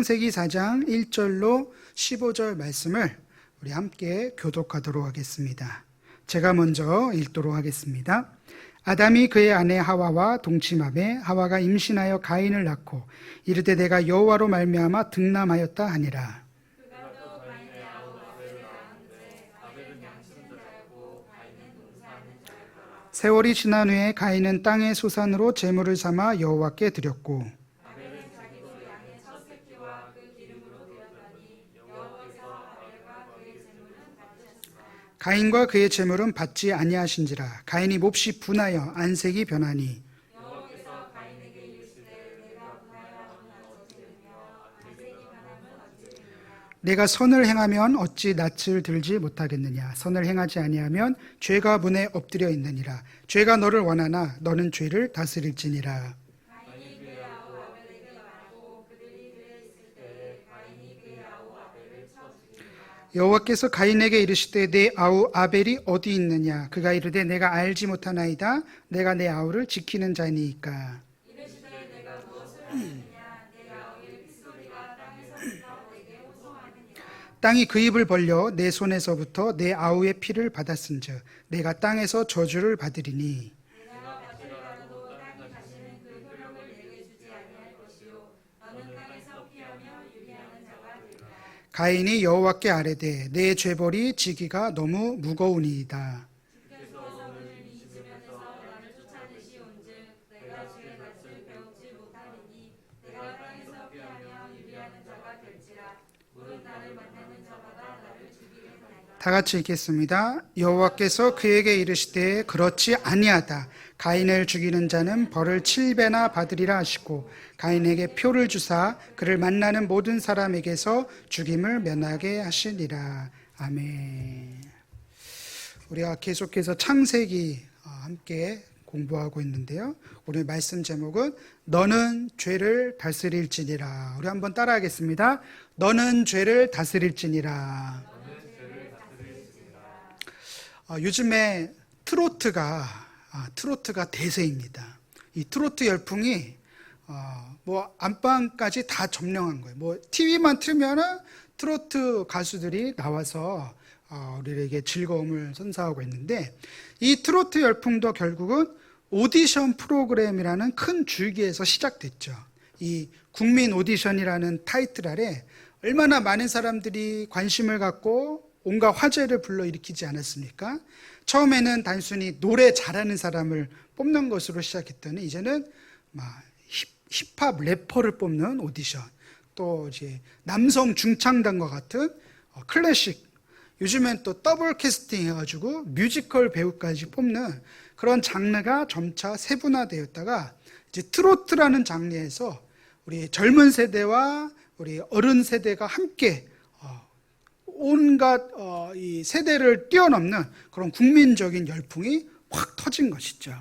창세기 4장 1절로 15절 말씀을 우리 함께 교독하도록 하겠습니다. 제가 먼저 읽도록 하겠습니다. 아담이 그의 아내 하와와 동침하매 하와가 임신하여 가인을 낳고 이르되 내가 여호와로 말미암아 득남하였다 하니라. 세월이 지난 후에 가인은 땅의 소산으로 제물을 삼아 여호와께 드렸고 가인과 그의 제물은 받지 아니하신지라. 가인이 몹시 분하여 안색이 변하니 내가 선을 행하면 어찌 낯을 들지 못하겠느냐. 선을 행하지 아니하면 죄가 문에 엎드려 있느니라. 죄가 너를 원하나 너는 죄를 다스릴지니라. 여호와께서 가인에게 이르시되 내 아우 아벨이 어디 있느냐. 그가 이르되 내가 알지 못하나이다. 내가 내 아우를 지키는 자니이까. 땅이 그 입을 벌려 내 손에서부터 내 아우의 피를 받았은즉 내가 땅에서 저주를 받으리니. 가인이 여호와께 아뢰되 내 죄벌이 지기가 너무 무거우니이다. 다 같이 읽겠습니다. 여호와께서 그에게 이르시되 그렇지 아니하다. 가인을 죽이는 자는 벌을 7배나 받으리라 하시고 가인에게 표를 주사 그를 만나는 모든 사람에게서 죽임을 면하게 하시니라. 아멘. 우리가 계속해서 창세기 함께 공부하고 있는데요. 오늘 말씀 제목은 너는 죄를 다스릴지니라. 우리 한번 따라하겠습니다. 너는 죄를 다스릴지니라. 요즘에 트로트가 대세입니다. 이 트로트 열풍이 안방까지 다 점령한 거예요. TV만 틀면은 트로트 가수들이 나와서 우리에게 즐거움을 선사하고 있는데, 이 트로트 열풍도 결국은 오디션 프로그램이라는 큰 줄기에서 시작됐죠. 이 국민 오디션이라는 타이틀 아래 얼마나 많은 사람들이 관심을 갖고 온갖 화제를 불러일으키지 않았습니까? 처음에는 단순히 노래 잘하는 사람을 뽑는 것으로 시작했더니 이제는 힙합 래퍼를 뽑는 오디션, 또 이제 남성 중창단과 같은 클래식, 요즘엔 또 더블 캐스팅 해가지고 뮤지컬 배우까지 뽑는 그런 장르가 점차 세분화되었다가 이제 트로트라는 장르에서 우리 젊은 세대와 우리 어른 세대가 함께 온갖 이 세대를 뛰어넘는 그런 국민적인 열풍이 확 터진 것이죠.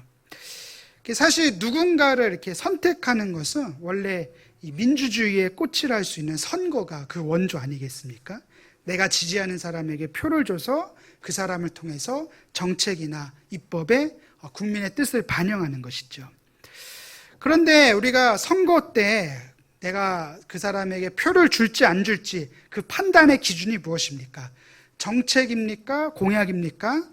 사실 누군가를 이렇게 선택하는 것은 원래 이 민주주의의 꽃이라 할 수 있는 선거가 그 원조 아니겠습니까? 내가 지지하는 사람에게 표를 줘서 그 사람을 통해서 정책이나 입법에 국민의 뜻을 반영하는 것이죠. 그런데 우리가 선거 때 내가 그 사람에게 표를 줄지 안 줄지 그 판단의 기준이 무엇입니까? 정책입니까? 공약입니까?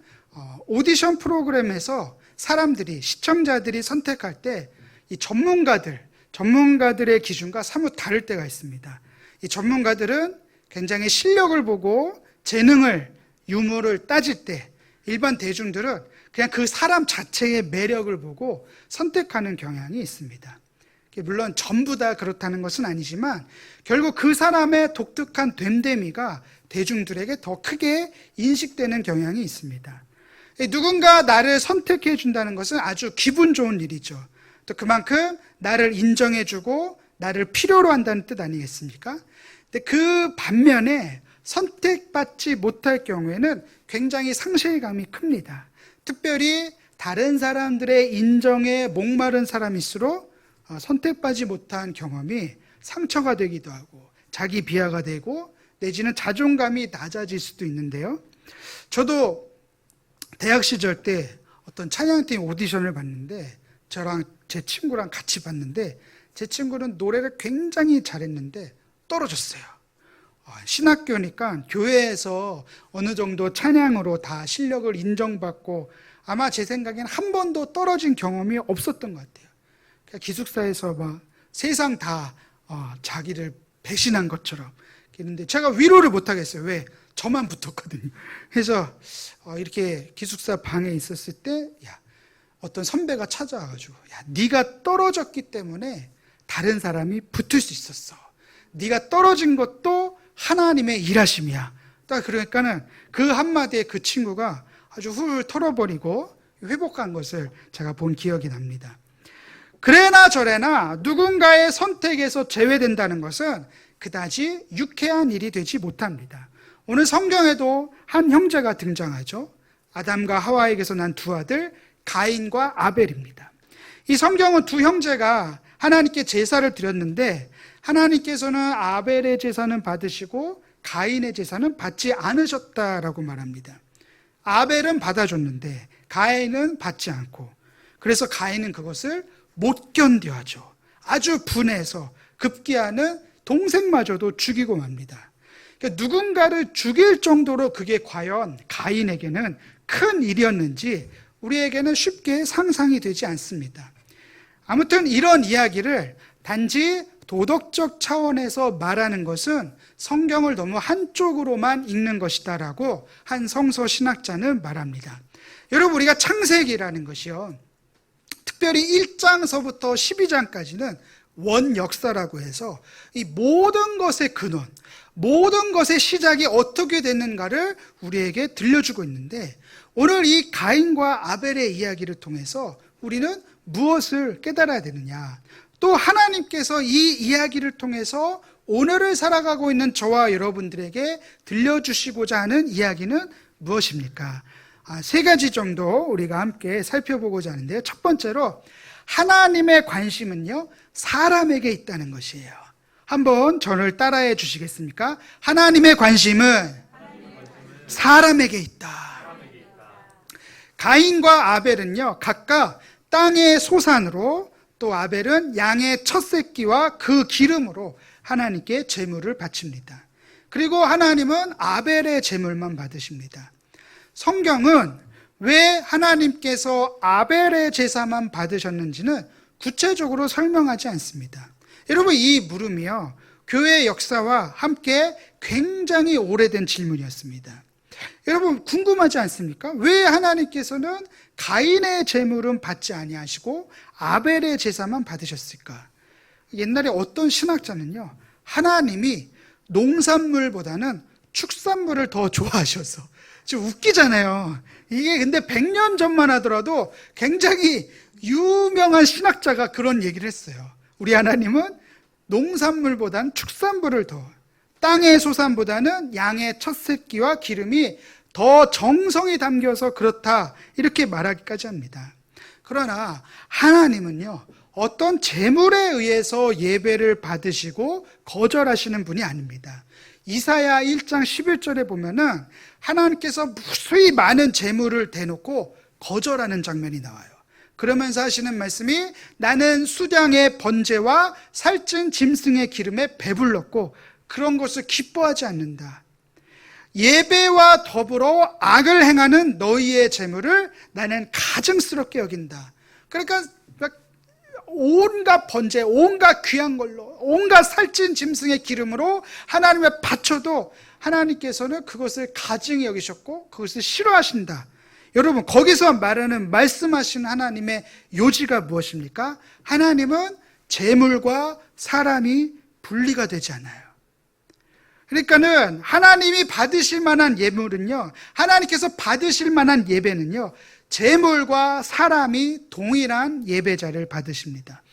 오디션 프로그램에서 사람들이, 시청자들이 선택할 때 이 전문가들의 기준과 사뭇 다를 때가 있습니다. 이 전문가들은 굉장히 실력을 보고 재능을, 유머를 따질 때, 일반 대중들은 그냥 그 사람 자체의 매력을 보고 선택하는 경향이 있습니다. 물론 전부 다 그렇다는 것은 아니지만 결국 그 사람의 독특한 됨됨이가 대중들에게 더 크게 인식되는 경향이 있습니다. 누군가 나를 선택해 준다는 것은 아주 기분 좋은 일이죠. 또 그만큼 나를 인정해주고 나를 필요로 한다는 뜻 아니겠습니까? 근데 그 반면에 선택받지 못할 경우에는 굉장히 상실감이 큽니다. 특별히 다른 사람들의 인정에 목마른 사람일수록 선택받지 못한 경험이 상처가 되기도 하고 자기 비하가 되고 내지는 자존감이 낮아질 수도 있는데요. 저도 대학 시절 때 어떤 찬양팀 오디션을 봤는데 저랑 제 친구랑 같이 봤는데 제 친구는 노래를 굉장히 잘했는데 떨어졌어요. 신학교니까 교회에서 어느 정도 찬양으로 다 실력을 인정받고 아마 제 생각에는 한 번도 떨어진 경험이 없었던 것 같아요. 그러니까 기숙사에서 막 세상 다 자기를 배신한 것처럼 그런데 제가 위로를 못 하겠어요. 왜? 저만 붙었거든요. 그래서 이렇게 기숙사 방에 있었을 때 어떤 선배가 찾아와가지고 네가 떨어졌기 때문에 다른 사람이 붙을 수 있었어. 네가 떨어진 것도 하나님의 일하심이야. 딱 그러니까는 그 한마디에 그 친구가 아주 훌 털어버리고 회복한 것을 제가 본 기억이 납니다. 그래나 저래나 누군가의 선택에서 제외된다는 것은 그다지 유쾌한 일이 되지 못합니다. 오늘 성경에도 한 형제가 등장하죠. 아담과 하와에게서 난 두 아들 가인과 아벨입니다. 이 성경은 두 형제가 하나님께 제사를 드렸는데 하나님께서는 아벨의 제사는 받으시고 가인의 제사는 받지 않으셨다라고 말합니다. 아벨은 받아줬는데 가인은 받지 않고, 그래서 가인은 그것을 못 견뎌하죠. 아주 분해서 급기야는 동생마저도 죽이고 맙니다. 그러니까 누군가를 죽일 정도로 그게 과연 가인에게는 큰 일이었는지 우리에게는 쉽게 상상이 되지 않습니다. 아무튼 이런 이야기를 단지 도덕적 차원에서 말하는 것은 성경을 너무 한쪽으로만 읽는 것이다라고 한 성서 신학자는 말합니다. 여러분, 우리가 창세기라는 것이요, 특별히 1장서부터 12장까지는 원역사라고 해서 이 모든 것의 근원, 모든 것의 시작이 어떻게 됐는가를 우리에게 들려주고 있는데, 오늘 이 가인과 아벨의 이야기를 통해서 우리는 무엇을 깨달아야 되느냐, 또 하나님께서 이 이야기를 통해서 오늘을 살아가고 있는 저와 여러분들에게 들려주시고자 하는 이야기는 무엇입니까? 세 가지 정도 우리가 함께 살펴보고자 하는데요. 첫 번째로 하나님의 관심은요, 사람에게 있다는 것이에요. 한번 저를 따라해 주시겠습니까? 하나님의 관심은 사람에게 있다. 가인과 아벨은요, 각각 땅의 소산으로, 또 아벨은 양의 첫 새끼와 그 기름으로 하나님께 제물을 바칩니다. 그리고 하나님은 아벨의 제물만 받으십니다. 성경은 왜 하나님께서 아벨의 제사만 받으셨는지는 구체적으로 설명하지 않습니다. 여러분, 이 물음이요, 교회 역사와 함께 굉장히 오래된 질문이었습니다. 여러분, 궁금하지 않습니까? 왜 하나님께서는 가인의 제물은 받지 아니하시고 아벨의 제사만 받으셨을까? 옛날에 어떤 신학자는요, 하나님이 농산물보다는 축산물을 더 좋아하셔서, 지금 웃기잖아요. 이게 근데 100년 전만 하더라도 굉장히 유명한 신학자가 그런 얘기를 했어요. 우리 하나님은 농산물보다는 축산물을 더, 땅의 소산보다는 양의 첫 새끼와 기름이 더 정성이 담겨서 그렇다, 이렇게 말하기까지 합니다. 그러나 하나님은요, 어떤 제물에 의해서 예배를 받으시고 거절하시는 분이 아닙니다. 이사야 1장 11절에 보면은 하나님께서 무수히 많은 제물을 대놓고 거절하는 장면이 나와요. 그러면서 하시는 말씀이, 나는 수량의 번제와 살찐 짐승의 기름에 배불렀고 그런 것을 기뻐하지 않는다. 예배와 더불어 악을 행하는 너희의 제물을 나는 가증스럽게 여긴다. 그러니까 온갖 번제, 온갖 귀한 걸로, 온갖 살찐 짐승의 기름으로 하나님에 바쳐도 하나님께서는 그것을 가증히 여기셨고 그것을 싫어하신다. 여러분, 거기서 말하는, 말씀하신 하나님의 요지가 무엇입니까? 하나님은 제물과 사람이 분리가 되지 않아요. 그러니까는 하나님이 받으실 만한 예물은요, 하나님께서 받으실 만한 예배는요, 제물과 사람이 동일한 예배자를 받으십니다.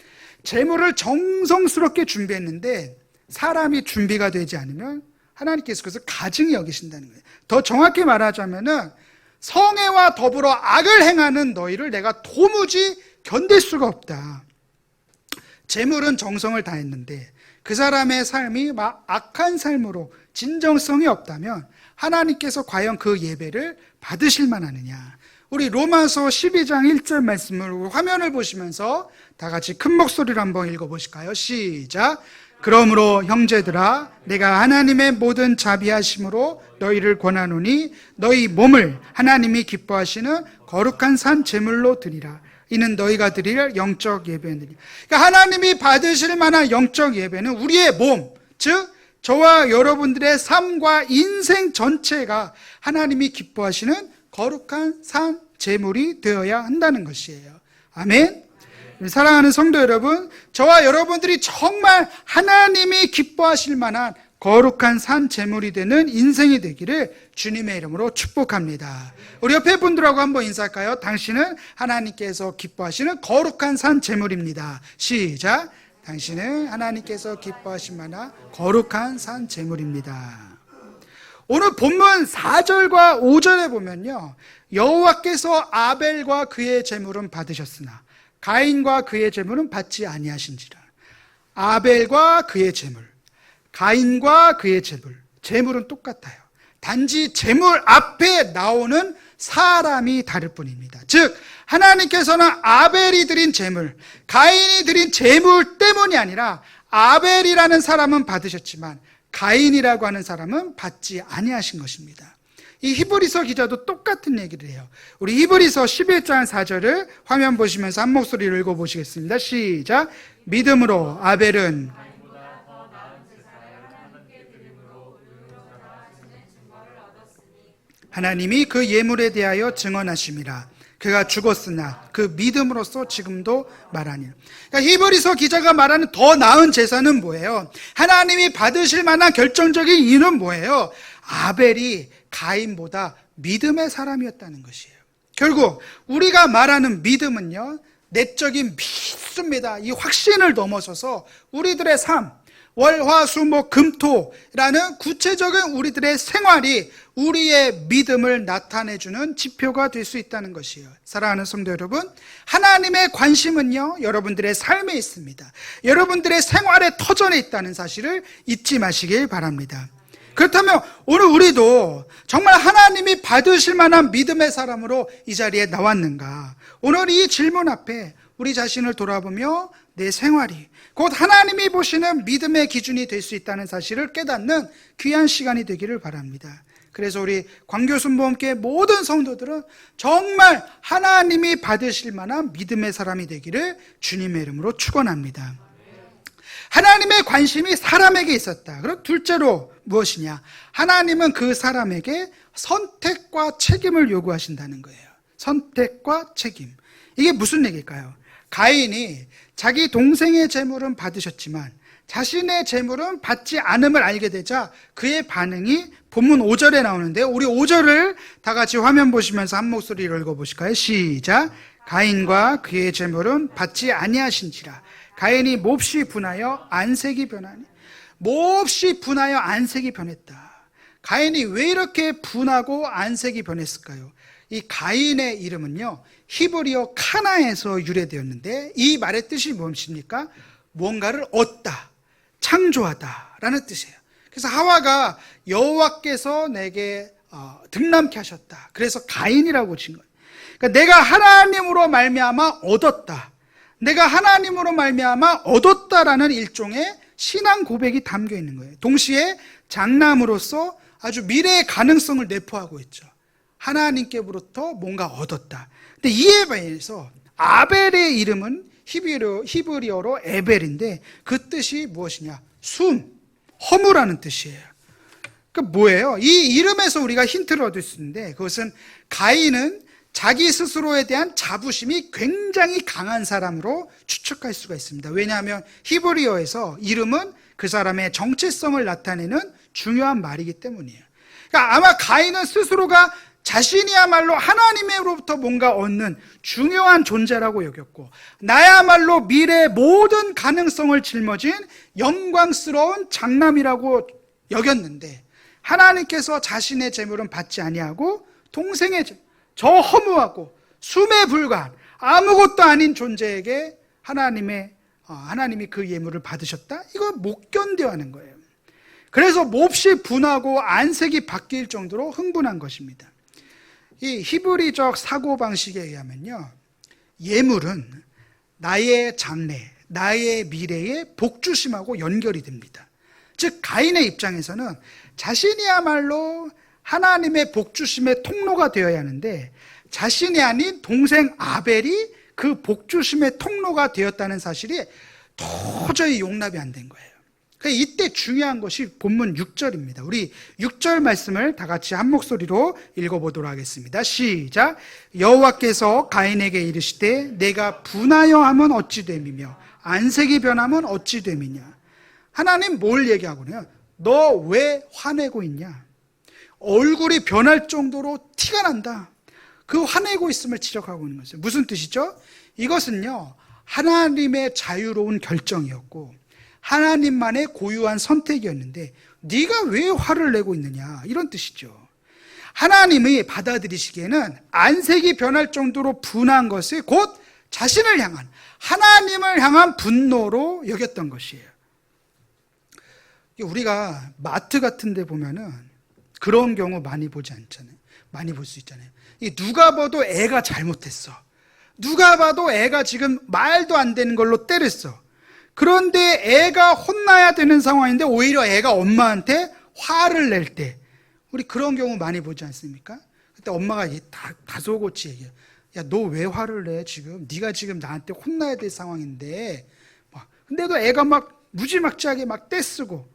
제물을 정성스럽게 준비했는데 사람이 준비가 되지 않으면 하나님께서 그것을 가증히 여기신다는 거예요. 더 정확히 말하자면은, 성애와 더불어 악을 행하는 너희를 내가 도무지 견딜 수가 없다. 제물은 정성을 다했는데 그 사람의 삶이 막 악한 삶으로 진정성이 없다면 하나님께서 과연 그 예배를 받으실 만하느냐. 우리 로마서 12장 1절 말씀을 화면을 보시면서 다 같이 큰 목소리로 한번 읽어보실까요? 시작. 그러므로 형제들아 내가 하나님의 모든 자비하심으로 너희를 권하노니 너희 몸을 하나님이 기뻐하시는 거룩한 산 제물로 드리라. 이는 너희가 드릴 영적 예배니라. 그러니까 하나님이 받으실 만한 영적 예배는 우리의 몸, 즉 저와 여러분들의 삶과 인생 전체가 하나님이 기뻐하시는 거룩한 산 제물이 되어야 한다는 것이에요. 아멘. 사랑하는 성도 여러분, 저와 여러분들이 정말 하나님이 기뻐하실 만한 거룩한 산 제물이 되는 인생이 되기를 주님의 이름으로 축복합니다. 우리 옆에 분들하고 한번 인사할까요? 당신은 하나님께서 기뻐하시는 거룩한 산 제물입니다. 시작. 당신은 하나님께서 기뻐하실 만한 거룩한 산 제물입니다. 오늘 본문 4절과 5절에 보면요, 여호와께서 아벨과 그의 제물은 받으셨으나 가인과 그의 제물은 받지 아니하신지라. 아벨과 그의 제물, 가인과 그의 제물, 제물은 똑같아요. 단지 제물 앞에 나오는 사람이 다를 뿐입니다. 즉 하나님께서는 아벨이 드린 제물, 가인이 드린 제물 때문이 아니라 아벨이라는 사람은 받으셨지만 가인이라고 하는 사람은 받지 아니하신 것입니다. 이 히브리서 기자도 똑같은 얘기를 해요. 우리 히브리서 11장 4절을 화면 보시면서 한 목소리로 읽어보시겠습니다. 시작. 믿음으로 아벨은 하나님이 그 예물에 대하여 증언하심이라. 그가 죽었으나 그 믿음으로써 지금도 말하니. 그러니까 히브리서 기자가 말하는 더 나은 제사는 뭐예요? 하나님이 받으실 만한 결정적인 이유는 뭐예요? 아벨이 가인보다 믿음의 사람이었다는 것이에요. 결국 우리가 말하는 믿음은요, 내적인 믿습니다. 이 확신을 넘어서서 우리들의 삶, 월화수목 금토라는 구체적인 우리들의 생활이 우리의 믿음을 나타내주는 지표가 될 수 있다는 것이에요. 사랑하는 성도 여러분, 하나님의 관심은요, 여러분들의 삶에 있습니다. 여러분들의 생활의 터전에 있다는 사실을 잊지 마시길 바랍니다. 그렇다면 오늘 우리도 정말 하나님이 받으실 만한 믿음의 사람으로 이 자리에 나왔는가? 오늘 이 질문 앞에 우리 자신을 돌아보며 내 생활이 곧 하나님이 보시는 믿음의 기준이 될 수 있다는 사실을 깨닫는 귀한 시간이 되기를 바랍니다. 그래서 우리 광교순복음교회 모든 성도들은 정말 하나님이 받으실 만한 믿음의 사람이 되기를 주님의 이름으로 축원합니다. 하나님의 관심이 사람에게 있었다. 그럼 둘째로 무엇이냐? 하나님은 그 사람에게 선택과 책임을 요구하신다는 거예요. 선택과 책임. 이게 무슨 얘기일까요? 가인이 자기 동생의 재물은 받으셨지만 자신의 재물은 받지 않음을 알게 되자 그의 반응이 본문 5절에 나오는데, 우리 5절을 다 같이 화면 보시면서 한 목소리로 읽어보실까요? 시작. 가인과 그의 재물은 받지 아니하신지라. 가인이 몹시 분하여 안색이 변하니. 몹시 분하여 안색이 변했다. 가인이 왜 이렇게 분하고 안색이 변했을까요? 이 가인의 이름은요, 히브리어 카나에서 유래되었는데 이 말의 뜻이 무엇입니까? 무언가를 얻다, 창조하다 라는 뜻이에요. 그래서 하와가 여호와께서 내게 등남케 하셨다, 그래서 가인이라고 진 거예요. 그러니까 내가 하나님으로 말미암아 얻었다, 내가 하나님으로 말미암아 얻었다라는 일종의 신앙 고백이 담겨 있는 거예요. 동시에 장남으로서 아주 미래의 가능성을 내포하고 있죠. 하나님께로부터 뭔가 얻었다. 근데 이에 비해서 아벨의 이름은 히브리어로 에벨인데 그 뜻이 무엇이냐? 숨, 허무라는 뜻이에요. 그 뭐예요? 이 이름에서 우리가 힌트를 얻을 수 있는데, 그것은 가인은 자기 스스로에 대한 자부심이 굉장히 강한 사람으로 추측할 수가 있습니다. 왜냐하면 히브리어에서 이름은 그 사람의 정체성을 나타내는 중요한 말이기 때문이에요. 그러니까 아마 가인은 스스로가 자신이야말로 하나님으로부터 뭔가 얻는 중요한 존재라고 여겼고, 나야말로 미래의 모든 가능성을 짊어진 영광스러운 장남이라고 여겼는데, 하나님께서 자신의 재물은 받지 아니하고 동생의 재물, 저 허무하고 숨에 불과한 아무것도 아닌 존재에게 하나님이 그 예물을 받으셨다? 이거 못 견뎌하는 거예요. 그래서 몹시 분하고 안색이 바뀔 정도로 흥분한 것입니다. 이 히브리적 사고방식에 의하면요, 예물은 나의 장래, 나의 미래의 복주심하고 연결이 됩니다. 즉 가인의 입장에서는 자신이야말로 하나님의 복주심의 통로가 되어야 하는데 자신이 아닌 동생 아벨이 그 복주심의 통로가 되었다는 사실이 도저히 용납이 안 된 거예요. 이때 중요한 것이 본문 6절입니다. 우리 6절 말씀을 다 같이 한 목소리로 읽어보도록 하겠습니다. 시작. 여호와께서 가인에게 이르시되 내가 분하여 하면 어찌 됨이며 안색이 변하면 어찌 됨이냐. 하나님 뭘 얘기하고요? 너 왜 화내고 있냐? 얼굴이 변할 정도로 티가 난다. 그 화내고 있음을 지적하고 있는 거죠. 무슨 뜻이죠? 이것은요, 하나님의 자유로운 결정이었고 하나님만의 고유한 선택이었는데 네가 왜 화를 내고 있느냐, 이런 뜻이죠. 하나님이 받아들이시기에는 안색이 변할 정도로 분한 것이 곧 자신을 향한, 하나님을 향한 분노로 여겼던 것이에요. 우리가 마트 같은 데 보면은 그런 경우 많이 보지 않잖아요. 많이 볼 수 있잖아요. 누가 봐도 애가 잘못했어. 누가 봐도 애가 지금 말도 안 되는 걸로 때렸어. 그런데 애가 혼나야 되는 상황인데 오히려 애가 엄마한테 화를 낼 때, 우리 그런 경우 많이 보지 않습니까? 그때 엄마가 다소곳이 얘기해요. 야, 너 왜 화를 내 지금? 네가 지금 나한테 혼나야 될 상황인데. 근데도 애가 막 무지막지하게 막 떼쓰고.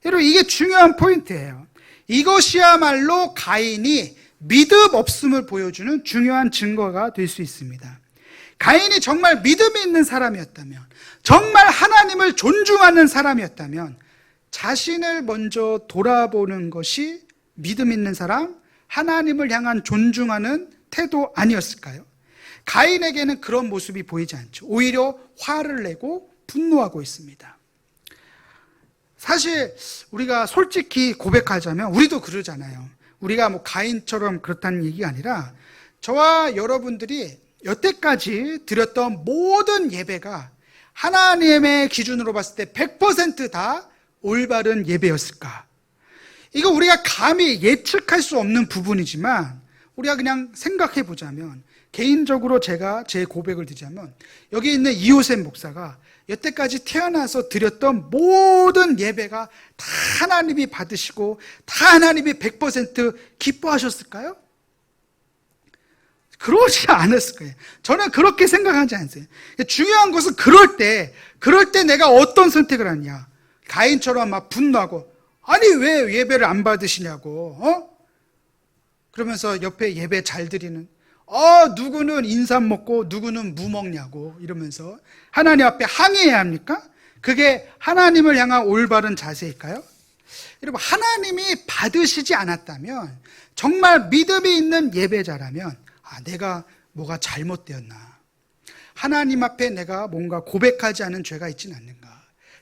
여러분, 이게 중요한 포인트예요. 이것이야말로 가인이 믿음 없음을 보여주는 중요한 증거가 될 수 있습니다. 가인이 정말 믿음이 있는 사람이었다면, 정말 하나님을 존중하는 사람이었다면 자신을 먼저 돌아보는 것이 믿음 있는 사람, 하나님을 향한 존중하는 태도 아니었을까요? 가인에게는 그런 모습이 보이지 않죠. 오히려 화를 내고 분노하고 있습니다. 사실 우리가 솔직히 고백하자면 우리도 그러잖아요. 우리가 뭐 가인처럼 그렇다는 얘기가 아니라 저와 여러분들이 여태까지 드렸던 모든 예배가 하나님의 기준으로 봤을 때 100% 다 올바른 예배였을까? 이거 우리가 감히 예측할 수 없는 부분이지만 우리가 그냥 생각해 보자면, 개인적으로 제가 제 고백을 드리자면 여기 있는 이호셉 목사가 여태까지 태어나서 드렸던 모든 예배가 다 하나님이 받으시고 다 하나님이 100% 기뻐하셨을까요? 그러지 않았을 거예요. 저는 그렇게 생각하지 않아요. 중요한 것은 그럴 때 내가 어떤 선택을 하냐. 가인처럼 막 분노하고, 아니 왜 예배를 안 받으시냐고, 그러면서 옆에 예배 잘 드리는, 누구는 인삼 먹고 누구는 무 먹냐고 이러면서 하나님 앞에 항의해야 합니까? 그게 하나님을 향한 올바른 자세일까요? 여러분, 하나님이 받으시지 않았다면, 정말 믿음이 있는 예배자라면 내가 뭐가 잘못되었나, 하나님 앞에 내가 뭔가 고백하지 않은 죄가 있지는 않는가,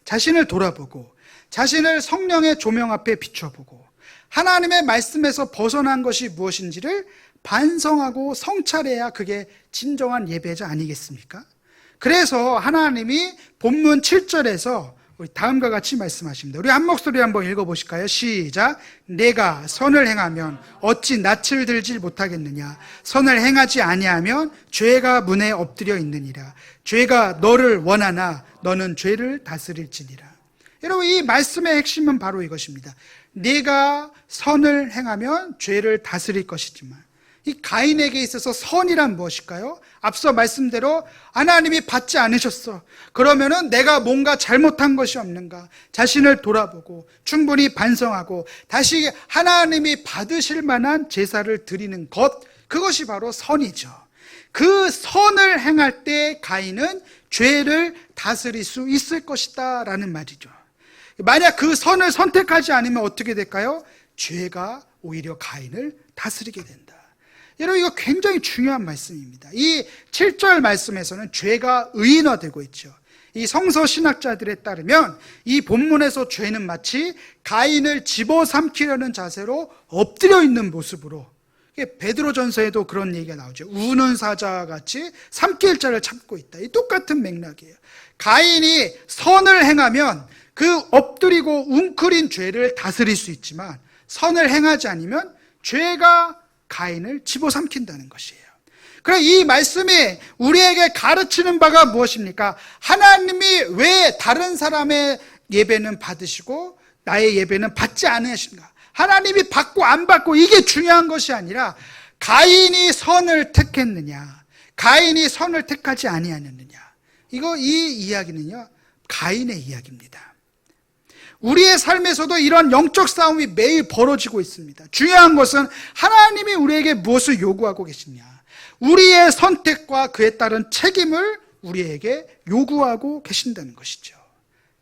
자신을 돌아보고 자신을 성령의 조명 앞에 비춰보고 하나님의 말씀에서 벗어난 것이 무엇인지를 반성하고 성찰해야 그게 진정한 예배자 아니겠습니까? 그래서 하나님이 본문 7절에서 우리 다음과 같이 말씀하십니다. 우리 한 목소리 한번 읽어보실까요? 시작. 내가 선을 행하면 어찌 낯을 들지 못하겠느냐. 선을 행하지 아니하면 죄가 문에 엎드려 있느니라. 죄가 너를 원하나 너는 죄를 다스릴지니라. 여러분, 이 말씀의 핵심은 바로 이것입니다. 네가 선을 행하면 죄를 다스릴 것이지만, 이 가인에게 있어서 선이란 무엇일까요? 앞서 말씀대로 하나님이 받지 않으셨어. 그러면은 내가 뭔가 잘못한 것이 없는가, 자신을 돌아보고 충분히 반성하고 다시 하나님이 받으실 만한 제사를 드리는 것, 그것이 바로 선이죠. 그 선을 행할 때 가인은 죄를 다스릴 수 있을 것이다 라는 말이죠. 만약 그 선을 선택하지 않으면 어떻게 될까요? 죄가 오히려 가인을 다스리게 된다. 여러분, 이거 굉장히 중요한 말씀입니다. 이 7절 말씀에서는 죄가 의인화되고 있죠. 이 성서 신학자들에 따르면 이 본문에서 죄는 마치 가인을 집어삼키려는 자세로 엎드려 있는 모습으로, 베드로전서에도 그런 얘기가 나오죠. 우는 사자같이 삼킬 자를 참고 있다. 이 똑같은 맥락이에요. 가인이 선을 행하면 그 엎드리고 웅크린 죄를 다스릴 수 있지만, 선을 행하지 않으면 죄가 가인을 집어삼킨다는 것이에요. 그럼 이 말씀이 우리에게 가르치는 바가 무엇입니까? 하나님이 왜 다른 사람의 예배는 받으시고 나의 예배는 받지 않으신가? 하나님이 받고 안 받고 이게 중요한 것이 아니라 가인이 선을 택했느냐, 가인이 선을 택하지 아니하였느냐. 이 이야기는요, 가인의 이야기입니다. 우리의 삶에서도 이런 영적 싸움이 매일 벌어지고 있습니다. 중요한 것은 하나님이 우리에게 무엇을 요구하고 계시냐, 우리의 선택과 그에 따른 책임을 우리에게 요구하고 계신다는 것이죠.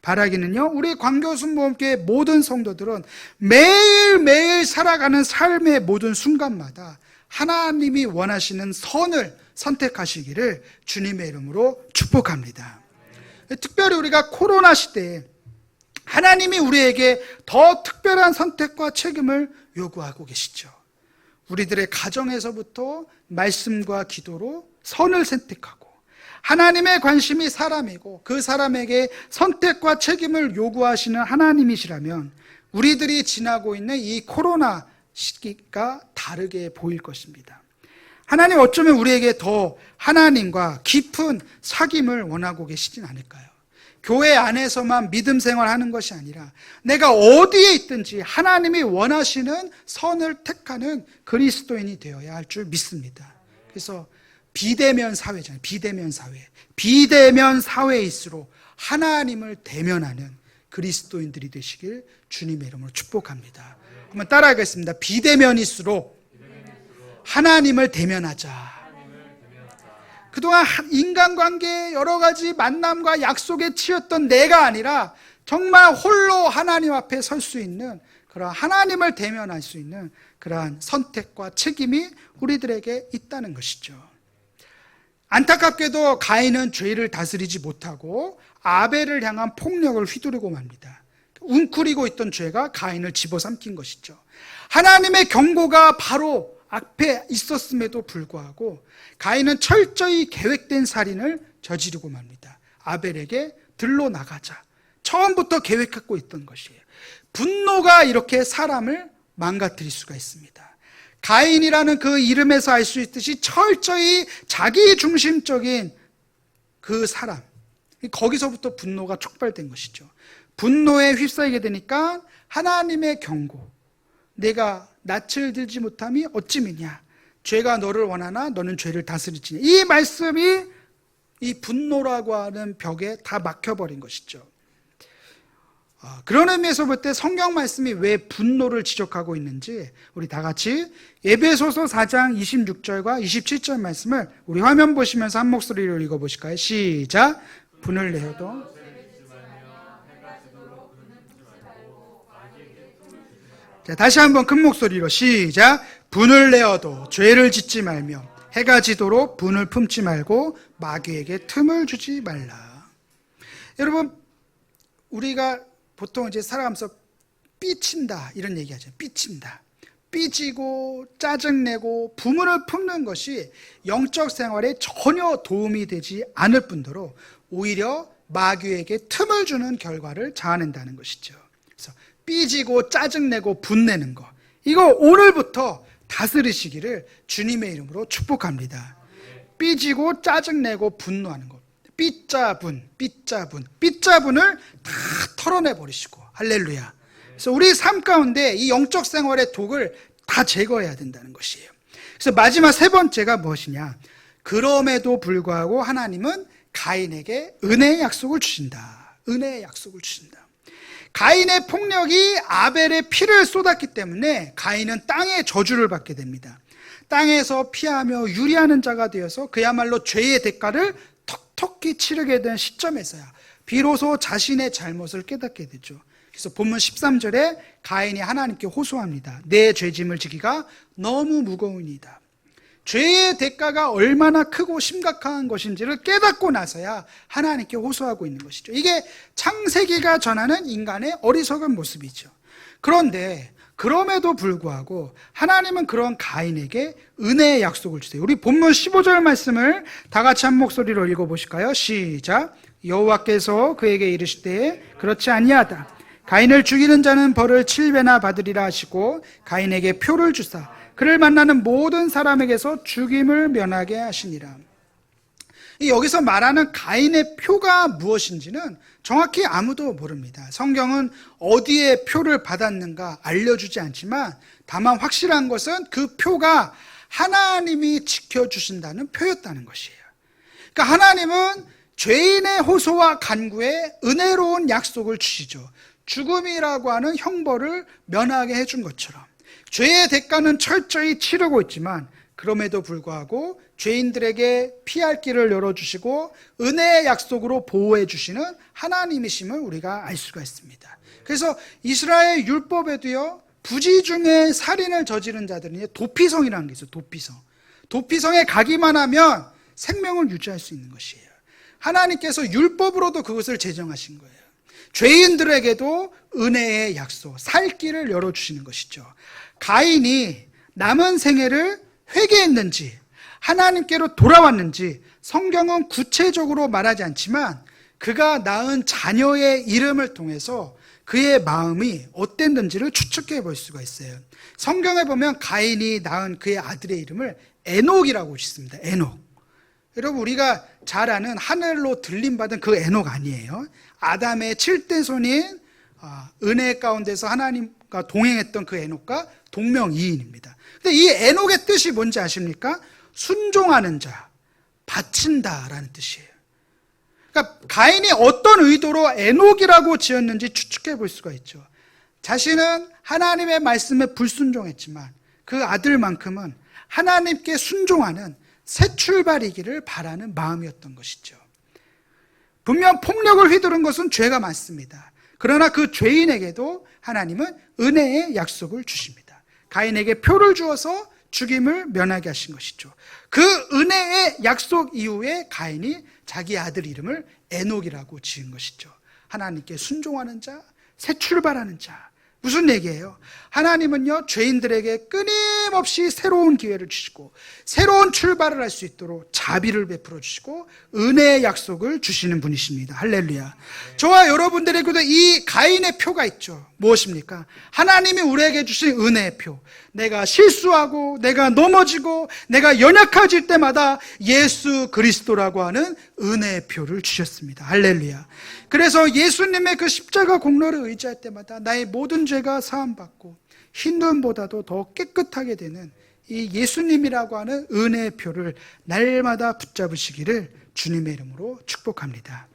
바라기는요, 우리 광교순복음교회 모든 성도들은 매일매일 살아가는 삶의 모든 순간마다 하나님이 원하시는 선을 선택하시기를 주님의 이름으로 축복합니다. 특별히 우리가 코로나 시대에 하나님이 우리에게 더 특별한 선택과 책임을 요구하고 계시죠. 우리들의 가정에서부터 말씀과 기도로 선을 선택하고, 하나님의 관심이 사람이고 그 사람에게 선택과 책임을 요구하시는 하나님이시라면 우리들이 지나고 있는 이 코로나 시기가 다르게 보일 것입니다. 하나님 어쩌면 우리에게 더 하나님과 깊은 사귐을 원하고 계시진 않을까요? 교회 안에서만 믿음 생활하는 것이 아니라 내가 어디에 있든지 하나님이 원하시는 선을 택하는 그리스도인이 되어야 할 줄 믿습니다. 그래서 비대면 사회잖아요. 비대면 사회. 비대면 사회일수록 하나님을 대면하는 그리스도인들이 되시길 주님의 이름으로 축복합니다. 한번 따라하겠습니다. 비대면일수록 하나님을 대면하자. 그동안 인간관계에 여러 가지 만남과 약속에 치였던 내가 아니라 정말 홀로 하나님 앞에 설 수 있는, 그러한 하나님을 대면할 수 있는 그러한 선택과 책임이 우리들에게 있다는 것이죠. 안타깝게도 가인은 죄를 다스리지 못하고 아벨을 향한 폭력을 휘두르고 맙니다. 웅크리고 있던 죄가 가인을 집어삼킨 것이죠. 하나님의 경고가 바로 앞에 있었음에도 불구하고 가인은 철저히 계획된 살인을 저지르고 맙니다. 아벨에게 들러 나가자. 처음부터 계획하고 있던 것이에요. 분노가 이렇게 사람을 망가뜨릴 수가 있습니다. 가인이라는 그 이름에서 알 수 있듯이 철저히 자기 중심적인 그 사람, 거기서부터 분노가 촉발된 것이죠. 분노에 휩싸이게 되니까 하나님의 경고, 내가 낯을 들지 못함이 어찌미냐, 죄가 너를 원하나 너는 죄를 다스릴지니, 이 말씀이 이 분노라고 하는 벽에 다 막혀버린 것이죠. 그런 의미에서 볼 때 성경 말씀이 왜 분노를 지적하고 있는지 우리 다 같이 에베소서 4장 26절과 27절 말씀을 우리 화면 보시면서 한 목소리로 읽어보실까요? 시작. 분을 내어도 자, 다시 한번 큰 목소리로 시작. 분을 내어도 죄를 짓지 말며 해가 지도록 분을 품지 말고 마귀에게 틈을 주지 말라. 여러분, 우리가 보통 이제 살아가면서 삐친다 이런 얘기하죠. 삐친다. 삐지고 짜증내고 분을 품는 것이 영적 생활에 전혀 도움이 되지 않을 뿐더러 오히려 마귀에게 틈을 주는 결과를 자아낸다는 것이죠. 그래서 삐지고 짜증내고 분내는 거, 이거 오늘부터 다스리시기를 주님의 이름으로 축복합니다. 삐지고 짜증내고 분노하는 것, 삐짜분을 다 털어내버리시고, 할렐루야. 그래서 우리 삶 가운데 이 영적 생활의 독을 다 제거해야 된다는 것이에요. 그래서 마지막 세 번째가 무엇이냐, 그럼에도 불구하고 하나님은 가인에게 은혜의 약속을 주신다. 은혜의 약속을 주신다. 가인의 폭력이 아벨의 피를 쏟았기 때문에 가인은 땅의 저주를 받게 됩니다. 땅에서 피하며 유리하는 자가 되어서 그야말로 죄의 대가를 톡톡히 치르게 된 시점에서야 비로소 자신의 잘못을 깨닫게 되죠. 그래서 본문 13절에 가인이 하나님께 호소합니다. 내 죄짐을 지기가 너무 무거우니이다. 죄의 대가가 얼마나 크고 심각한 것인지를 깨닫고 나서야 하나님께 호소하고 있는 것이죠. 이게 창세기가 전하는 인간의 어리석은 모습이죠. 그런데 그럼에도 불구하고 하나님은 그런 가인에게 은혜의 약속을 주세요. 우리 본문 15절 말씀을 다 같이 한 목소리로 읽어보실까요? 시작. 여호와께서 그에게 이르시되 그렇지 아니하다. 가인을 죽이는 자는 벌을 7배나 받으리라 하시고 가인에게 표를 주사 그를 만나는 모든 사람에게서 죽임을 면하게 하시니라. 여기서 말하는 가인의 표가 무엇인지는 정확히 아무도 모릅니다. 성경은 어디에 표를 받았는가 알려주지 않지만 다만 확실한 것은 그 표가 하나님이 지켜주신다는 표였다는 것이에요. 그러니까 하나님은 죄인의 호소와 간구에 은혜로운 약속을 주시죠. 죽음이라고 하는 형벌을 면하게 해준 것처럼 죄의 대가는 철저히 치르고 있지만 그럼에도 불구하고 죄인들에게 피할 길을 열어주시고 은혜의 약속으로 보호해 주시는 하나님이심을 우리가 알 수가 있습니다. 그래서 이스라엘 율법에도요, 부지 중에 살인을 저지른 자들은 도피성이라는 게 있어요. 도피성에 가기만 하면 생명을 유지할 수 있는 것이에요. 하나님께서 율법으로도 그것을 제정하신 거예요. 죄인들에게도 은혜의 약속, 살 길을 열어주시는 것이죠. 가인이 남은 생애를 회개했는지 하나님께로 돌아왔는지 성경은 구체적으로 말하지 않지만 그가 낳은 자녀의 이름을 통해서 그의 마음이 어땠는지를 추측해 볼 수가 있어요. 성경에 보면 가인이 낳은 그의 아들의 이름을 에녹이라고 짓습니다. 에녹. 여러분, 우리가 잘 아는 하늘로 들림받은 그 에녹 아니에요. 아담의 7대 손인 은혜 가운데서 하나님과 동행했던 그 에녹과 동명이인입니다. 근데 이 에녹의 뜻이 뭔지 아십니까? 순종하는 자, 바친다라는 뜻이에요. 그러니까 가인이 어떤 의도로 에녹이라고 지었는지 추측해 볼 수가 있죠. 자신은 하나님의 말씀에 불순종했지만 그 아들만큼은 하나님께 순종하는 새 출발이기를 바라는 마음이었던 것이죠. 분명 폭력을 휘두른 것은 죄가 맞습니다. 그러나 그 죄인에게도 하나님은 은혜의 약속을 주십니다. 가인에게 표를 주어서 죽임을 면하게 하신 것이죠. 그 은혜의 약속 이후에 가인이 자기 아들 이름을 에녹이라고 지은 것이죠. 하나님께 순종하는 자, 새 출발하는 자. 무슨 얘기예요? 하나님은요, 죄인들에게 끊임없이 새로운 기회를 주시고 새로운 출발을 할 수 있도록 자비를 베풀어 주시고 은혜의 약속을 주시는 분이십니다. 할렐루야. 저와 여러분들에게도 이 가인의 표가 있죠. 무엇입니까? 하나님이 우리에게 주신 은혜의 표. 내가 실수하고 내가 넘어지고 내가 연약해질 때마다 예수 그리스도라고 하는 은혜의 표를 주셨습니다. 할렐루야. 그래서 예수님의 그 십자가 공로를 의지할 때마다 나의 모든 죄가 사함받고 흰 눈보다도 더 깨끗하게 되는 이 예수님이라고 하는 은혜의 표를 날마다 붙잡으시기를 주님의 이름으로 축복합니다.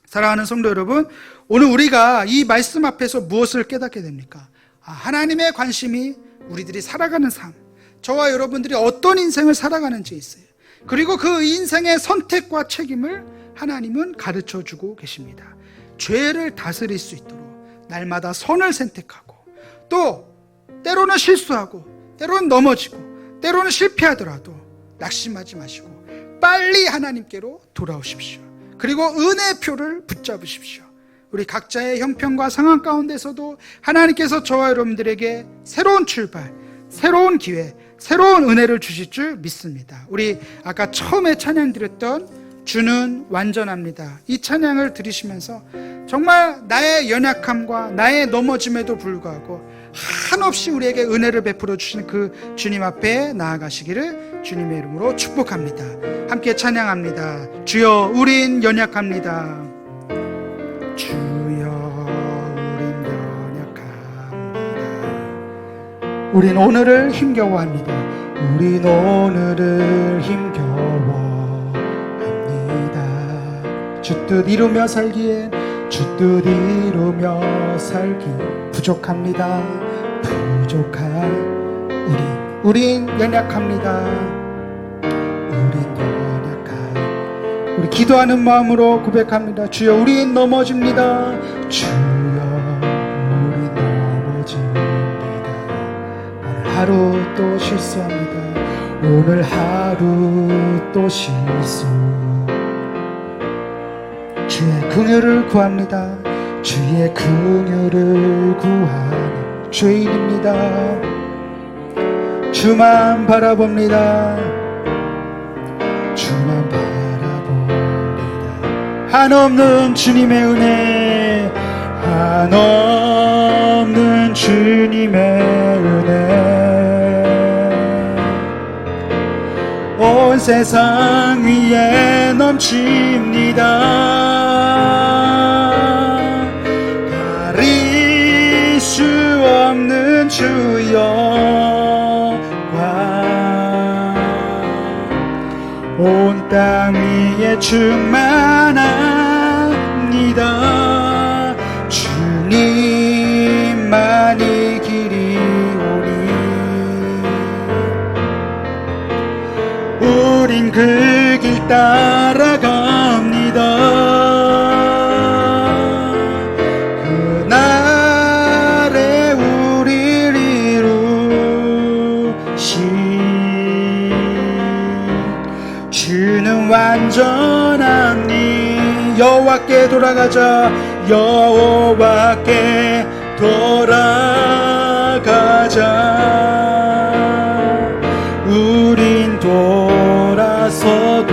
사랑하는 성도 여러분, 오늘 우리가 이 말씀 앞에서 무엇을 깨닫게 됩니까? 하나님의 관심이 우리들이 살아가는 삶, 저와 여러분들이 어떤 인생을 살아가는지 있어요. 그리고 그 인생의 선택과 책임을 하나님은 가르쳐주고 계십니다. 죄를 다스릴 수 있도록 날마다 선을 선택하고 또 때로는 실수하고 때로는 넘어지고 때로는 실패하더라도 낙심하지 마시고 빨리 하나님께로 돌아오십시오. 그리고 은혜의 표를 붙잡으십시오. 우리 각자의 형편과 상황 가운데서도 하나님께서 저와 여러분들에게 새로운 출발, 새로운 기회, 새로운 은혜를 주실 줄 믿습니다. 우리 아까 처음에 찬양 드렸던 주는 완전합니다, 이 찬양을 들으시면서 정말 나의 연약함과 나의 넘어짐에도 불구하고 한없이 우리에게 은혜를 베풀어 주시는 그 주님 앞에 나아가시기를 주님의 이름으로 축복합니다. 함께 찬양합니다. 주여 우린 연약합니다. 주여 우린 연약합니다. 우린 오늘을 힘겨워합니다. 우린 오늘을 힘겨워합니다. 주 뜻 이루며 살기에 주 뜻 이루며 살기 부족합니다. 부족한 우린 연약합니다. 우린 연약한 우리 기도하는 마음으로 고백합니다. 주여 우린 넘어집니다. 주여 우린 넘어집니다. 오늘 하루 또 실수합니다. 오늘 하루 또 실수. 주의 긍휼을 구합니다. 주의 긍휼을 구하는 죄인입니다. 주만 바라봅니다. 주만 바라봅니다. 한없는 주님의 은혜, 한없는 주님의 은혜. 세상 위에 넘칩니다. 가릴 수 없는 주 영광 온 땅 위에 충만합니다. 주님만이 길이오니 우린 그 길 따라갑니다. 그날에 우리를 이루신 주는 완전한 이 여호와께 돌아가자. 여호와께 돌아가자. 우린 돌아서도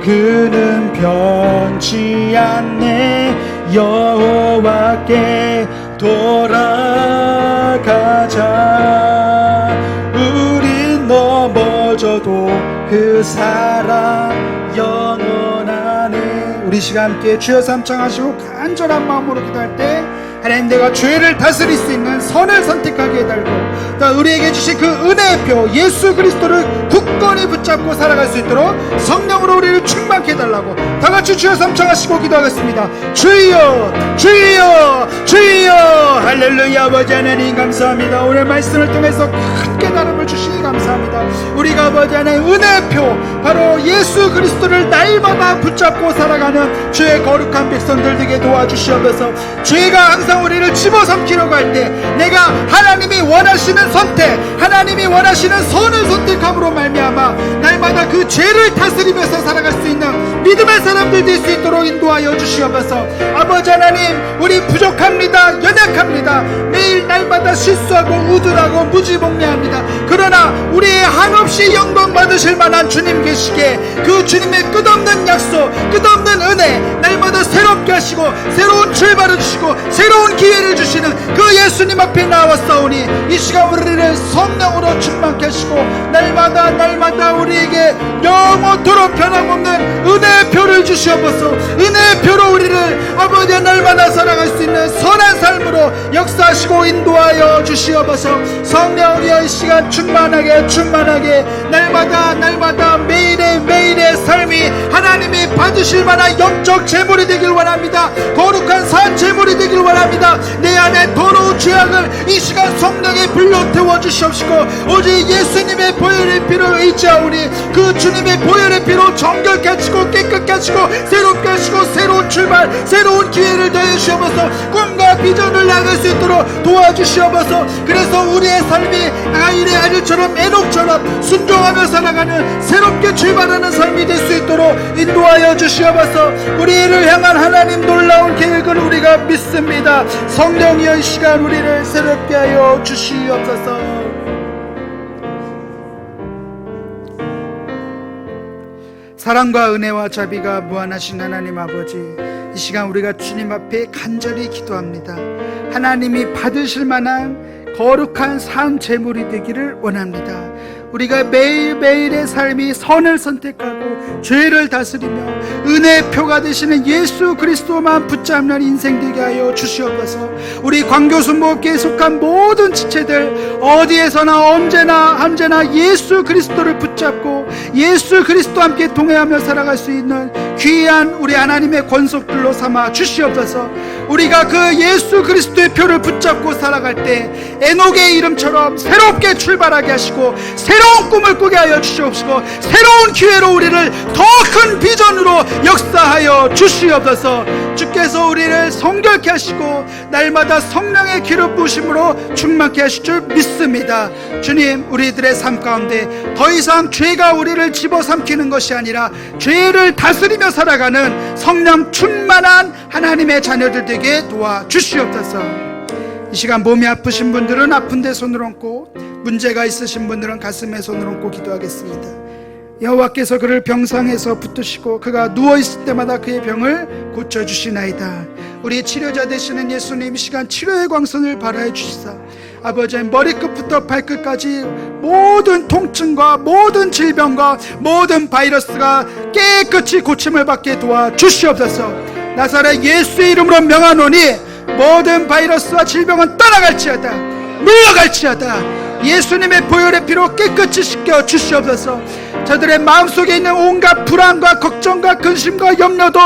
그는 변치 않네. 여호와께 돌아가자. 우린 넘어져도 그 사랑 영원하네. 우리 시간 함께 주여 삼창하시고 간절한 마음으로 기도할 때 하나님, 내가 죄를 다스릴 수 있는 선을 선택하게 해달고, 또 우리에게 주신 그 은혜의 표 예수 그리스도를 굳건히 붙잡고 살아갈 수 있도록 성령으로 우리를 충만케 해달라고 다같이 주여 삼창하시고 기도하겠습니다. 주여 주여 주여. 할렐루야. 아버지 하나님 감사합니다. 오늘 말씀을 통해서 큰 깨달음을 주시니 감사합니다. 우리가 아버지 하나님 은혜의 표 바로 예수 그리스도를 날마다 붙잡고 살아가는 주의 거룩한 백성들 되게 도와주시옵소서. 죄가 항상 우리를 집어삼키려고 할 때 내가 하나님이 원하시는 선택, 하나님이 원하시는 선을 선택함으로 말미암아 날마다 그 죄를 다스리면서 살아갈 수 있는 믿음의 사람들 될 수 있도록 인도하여 주시옵소서. 아버지 하나님, 우리 부족합니다. 연약합니다. 매일 날마다 실수하고 우둔하고 무지몽매합니다. 그러나 우리의 한없이 영광 받으실 만한 주님 계시기에 그 주님의 끝없는 약속, 끝없는 은혜 날마다 새롭게 하시고 새로운 출발을 주시고 새로운 기회를 주시는 그 예수님 앞에 나왔사오니 이 시간 우리를 성령으로 충만케 하시고 날마다 우리에게 영원토록 변함없는 은혜의 표를 주시옵소서. 은혜의 표로 우리를 아버지 날마다 살아갈 수 있는 선한 삶으로 역사하시고 인도하여 주시옵소서. 성령이여 이 시간 충만하게 날마다 매일의 삶이 하나님이 받으실 만한 영적 제물이 되길 원합니다. 거룩한 산 제물이 되길 원합니다. 내 안에 더러운 죄악을 이 시간 성령의 불로 태워 주시옵시고 오직 예수님의 보혈의 피를 의지하오니 그 주님의 보혈의 피로 정결케 하시고 깨끗게 하시고 새롭게 하시고 새로운 출발, 새로운 기회를 더해 주시옵소서. 꿈과 비전을 나갈 수 있도록 도와주시옵소서. 그래서 우리의 삶이 아일의 아들처럼 에녹처럼 순종하며 살아가는 새롭게 출발하는 삶이 될 수 있도록 인도하여 주시옵소서. 우리를 향한 하나님 놀라운 계획을 우리가 믿습니다. 성령이여 이 시간 우리를 새롭게 하여 주시옵소서. 사랑과 은혜와 자비가 무한하신 하나님 아버지, 이 시간 우리가 주님 앞에 간절히 기도합니다. 하나님이 받으실 만한 거룩한 산 제물이 되기를 원합니다. 우리가 매일매일의 삶이 선을 선택하고 죄를 다스리며 은혜의 표가 되시는 예수 그리스도만 붙잡는 인생 되게 하여 주시옵소서. 우리 광교순복음교회에 속한 모든 지체들 어디에서나 언제나 예수 그리스도를 붙잡고 예수 그리스도와 함께 동행하며 살아갈 수 있는 귀한 우리 하나님의 권속들로 삼아 주시옵소서. 우리가 그 예수 그리스도의 표를 붙잡고 살아갈 때 에녹의 이름처럼 새롭게 출발하게 하시고 새로운 꿈을 꾸게 하여 주시옵시고 새로운 기회로 우리를 더 큰 비전으로 역사하여 주시옵소서. 주께서 우리를 성결케 하시고 날마다 성령의 기름 부으심으로 충만케 하실 줄 믿습니다. 주님, 우리들의 삶 가운데 더 이상 죄가 우리를 집어삼키는 것이 아니라 죄를 다스리며 살아가는 성령 충만한 하나님의 자녀들 되게 도와주시옵소서. 이 시간 몸이 아프신 분들은 아픈 데 손을 얹고 문제가 있으신 분들은 가슴에 손을 얹고 기도하겠습니다. 여호와께서 그를 병상에서 붙드시고 그가 누워있을 때마다 그의 병을 고쳐주시나이다. 우리 치료자 되시는 예수님, 이 시간 치료의 광선을 발하여 주시사 아버지 머리끝부터 발끝까지 모든 통증과 모든 질병과 모든 바이러스가 깨끗이 고침을 받게 도와주시옵소서. 나사렛 예수의 이름으로 명하노니 모든 바이러스와 질병은 떠나갈지어다, 물러갈지어다. 예수님의 보혈의 피로 깨끗이 씻겨 주시옵소서. 저들의 마음속에 있는 온갖 불안과 걱정과 근심과 염려도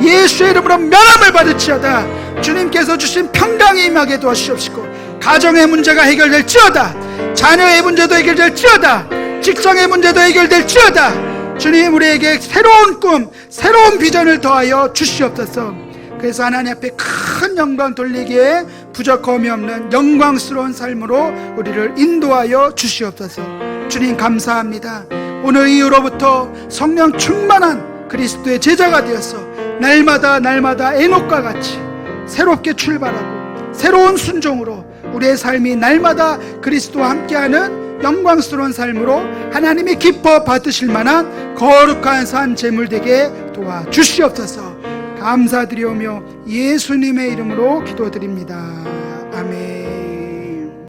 예수의 이름으로 면함을 받을지어다. 주님께서 주신 평강이 임하게 도와주시옵시고, 가정의 문제가 해결될지어다, 자녀의 문제도 해결될지어다, 직장의 문제도 해결될지어다. 주님, 우리에게 새로운 꿈, 새로운 비전을 더하여 주시옵소서. 그래서 하나님 앞에 큰 영광 돌리기에 부족함이 없는 영광스러운 삶으로 우리를 인도하여 주시옵소서. 주님 감사합니다. 오늘 이후로부터 성령 충만한 그리스도의 제자가 되어서 날마다 에녹과 같이 새롭게 출발하고 새로운 순종으로 우리의 삶이 날마다 그리스도와 함께하는 영광스러운 삶으로 하나님이 기뻐 받으실 만한 거룩한 산 제물 되게 도와주시옵소서. 감사드리오며 예수님의 이름으로 기도드립니다.